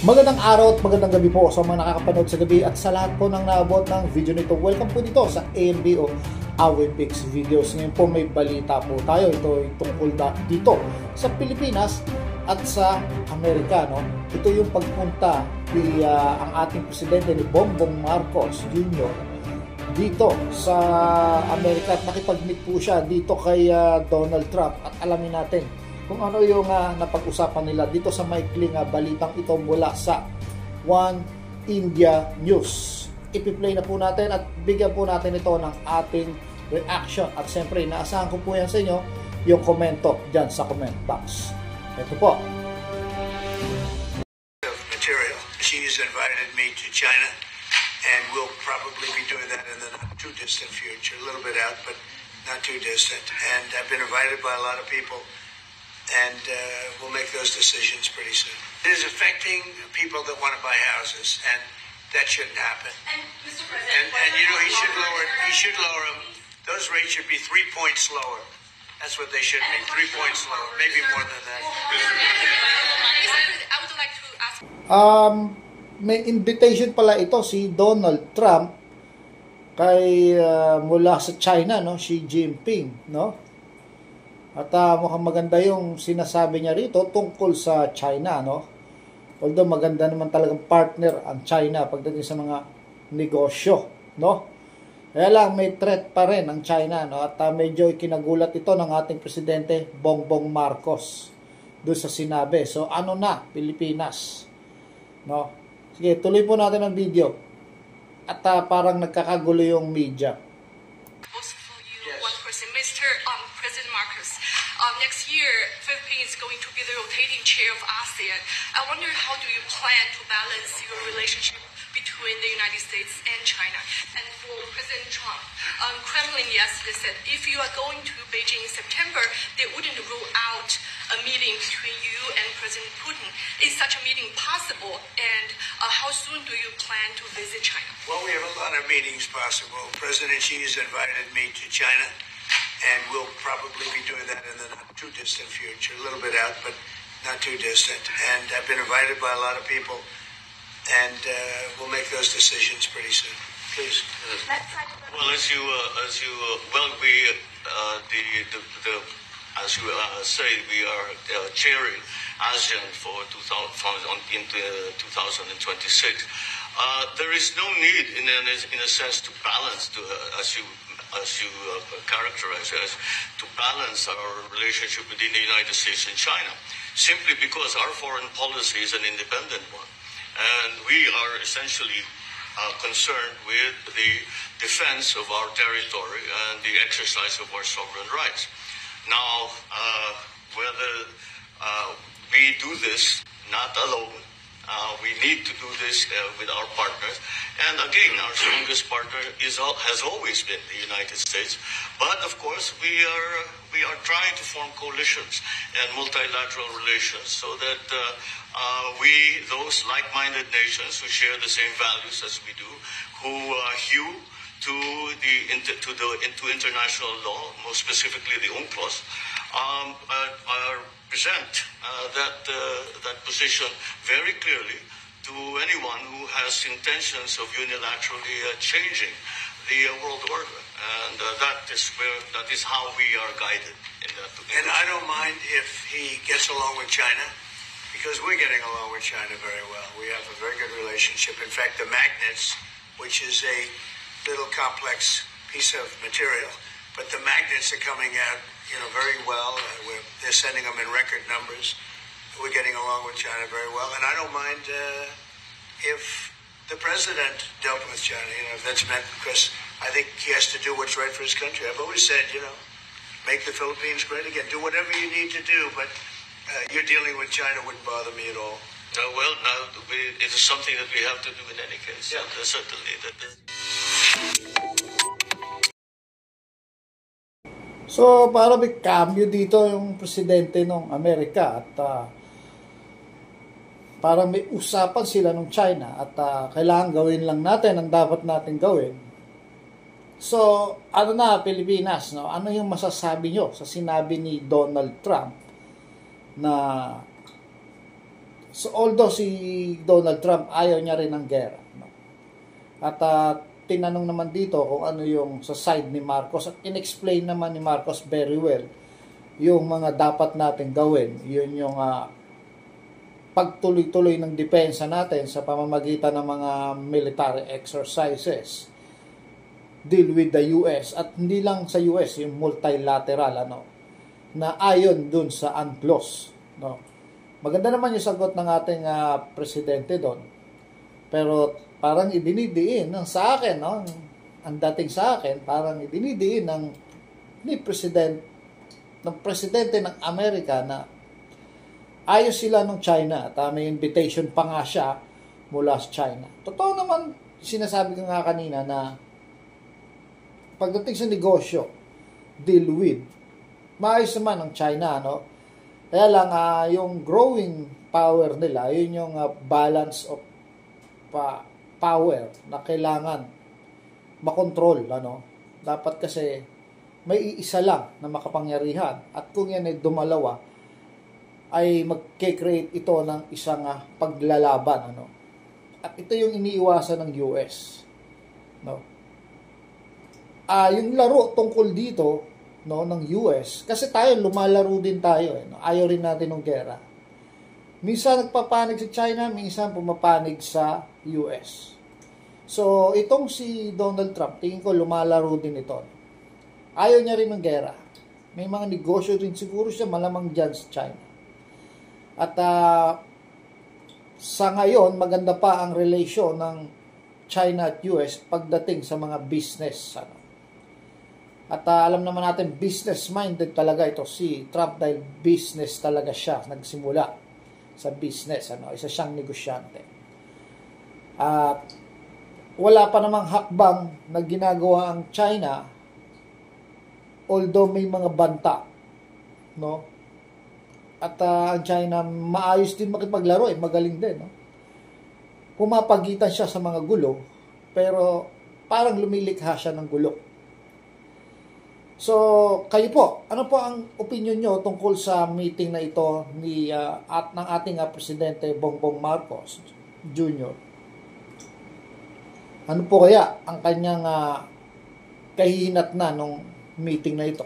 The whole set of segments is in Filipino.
Magandang araw at magandang gabi po sa mga nakakapanood sa gabi at sa lahat po ng naabot ng video nito. Welcome po dito sa AMBO Awipix Videos. Ngayon po may balita po tayo. Ito ay tungkol dito sa Pilipinas at sa Amerika. No? Ito yung pagpunta ni ang ating presidente ni Bongbong Marcos Jr. dito sa Amerika at nakipag-meet po siya dito kay Donald Trump at alamin natin kung ano yung napag-usapan nila dito sa maikling balitang ito mula sa One India News. Ipi-play na po natin at bigyan po natin ito ng ating reaction. At siyempre, inaasahan ko po yan sa inyo yung komento dyan sa comment box. Ito po. Material. She's invited me to China and we'll probably be doing that in the not too distant future. A little bit out, but not too distant. And I've been invited by a lot of people. And we'll make those decisions pretty soon. It is affecting people that want to buy houses, and that shouldn't happen. And Mr. President, and you know, he should lower them. Those rates should be 3 points lower. That's what they should be, 3 points lower, maybe more than that. I would like to ask. May invitation pala ito si Donald Trump kay mula sa China, no, Xi Jinping, no? At mukhang maganda yung sinasabi niya rito tungkol sa China, no? Although maganda naman talagang partner ang China pagdating sa mga negosyo, no? Kaya lang may threat pa rin ang China, no? At medyo ikinagulat ito ng ating presidente Bongbong Marcos doon sa sinabi. So ano na Pilipinas, no? Sige, tuloy po natin ang video. At parang nagkakagulo yung media. Mr. President Marcos, next year, Philippines is going to be the rotating chair of ASEAN. I wonder how do you plan to balance your relationship between the United States and China? And for President Trump, Kremlin yesterday said if you are going to Beijing in September, they wouldn't rule out a meeting between you and President Putin. Is such a meeting possible? And how soon do you plan to visit China? Well, we have a lot of meetings possible. President Xi has invited me to China. And we'll probably be doing that in the not too distant future. A little bit out, but not too distant. And I've been invited by a lot of people. And we'll make those decisions pretty soon. Please. Well, as you say, we are chairing ASEAN for 2026. There is no need, in a sense, to balance, as you characterize as, to balance our relationship between the United States and China, simply because our foreign policy is an independent one. And we are essentially concerned with the defense of our territory and the exercise of our sovereign rights. Now, whether we do this not alone, we need to do this with our partners. And again, our strongest partner has always been the United States. But of course, we are trying to form coalitions and multilateral relations so that those like-minded nations who share the same values as we do, who hew to international law, most specifically the UNCLOS, present that position very clearly to anyone who has intentions of unilaterally changing the world order, and that is how we are guided in that. And I don't mind if he gets along with China, because we're getting along with China very well. We have a very good relationship. In fact, the magnets, which is a little complex piece of material, but the magnets are coming out, very well. They're sending them in record numbers. We're getting along with China very well, and I don't mind if the president dealt with China. If that's meant, because I think he has to do what's right for his country. I've always said, make the Philippines great again. Do whatever you need to do, but you're dealing with China wouldn't bother me at all. Well, now it is something that we have to do in any case. Yeah, certainly. So, para may cambio dito yung presidente ng Amerika at parang may usapan sila ng China at kailangan gawin lang natin ang dapat natin gawin. So, ano na Pilipinas, no? Ano yung masasabi nyo sa sinabi ni Donald Trump na So although si Donald Trump ayaw niya rin ng gera, no? At tinanong naman dito kung ano yung sa side ni Marcos, at inexplain naman ni Marcos very well yung mga dapat natin gawin. Yun yung pagtuloy-tuloy ng depensa natin sa pamamagitan ng mga military exercises, deal with the US, at hindi lang sa US, yung multilateral, na ayon dun sa UNCLOS, no? Maganda naman yung sagot ng ating presidente doon. Pero parang idinidiin sa akin, no? Ang dating sa akin, parang idinidiin ng presidente ng Amerika na ayos sila ng China at may invitation pa nga siya mula sa China. Totoo naman, sinasabi ko nga kanina na pagdating sa negosyo, deal with, maayos naman ng China, no? Kaya lang, yung growing power nila, yun yung balance of power na kailangan makontrol, Dapat kasi may iisa lang na makapangyarihan. At kung yan ay dumalawa, ay magke-create ito ng isang paglalaban, At ito yung iniiwasan ng US, yung laro tungkol dito, ng US, kasi tayo lumalaro din tayo, ayaw rin natin ng gera. Minsan nagpapanig sa China, minsan pumapanig sa US. So itong si Donald Trump, tingin ko lumalaro din ito. Ayaw niya rin ng gera. May mga negosyo rin siguro siya malamang dyan sa China. At sa ngayon, maganda pa ang relasyon ng China at US pagdating sa mga business, At alam naman natin, business-minded talaga ito si Trump dahil business talaga siya. Nagsimula sa business. Isa siyang negosyante. At wala pa namang hakbang na ginagawa ang China, although may mga banta. At ang China, maayos din makipaglaro. Magaling din. Pumapagitan siya sa mga gulo, pero parang lumilikha siya ng gulo. So, kayo po, ano po ang opinion nyo tungkol sa meeting na ito ng ating Presidente Bongbong Marcos Jr.? Ano po kaya ang kanyang kahihinatnan nung meeting na ito?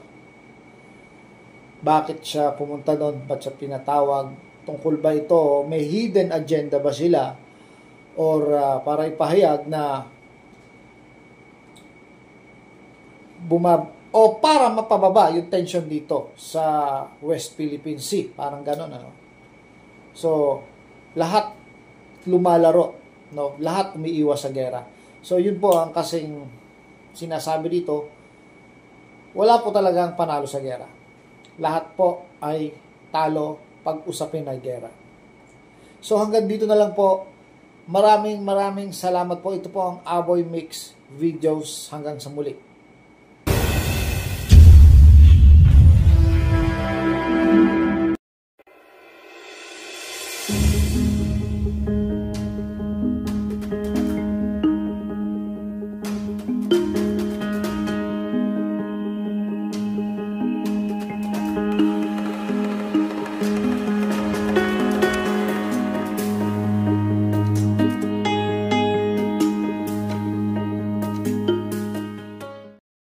Bakit siya pumunta doon? Ba't siya pinatawag? Tungkol ba ito? May hidden agenda ba sila? Or para ipahayag na o para mapababa yung tension dito sa West Philippine Sea. Parang gano'n, So, lahat lumalaro, Lahat umiiwas sa gera. So, yun po ang kasing sinasabi dito. Wala po talagang panalo sa gera. Lahat po ay talo pag usapin ay gera. So, hanggang dito na lang po. Maraming salamat po. Ito po ang Aboy Mix Videos. Hanggang sa muli.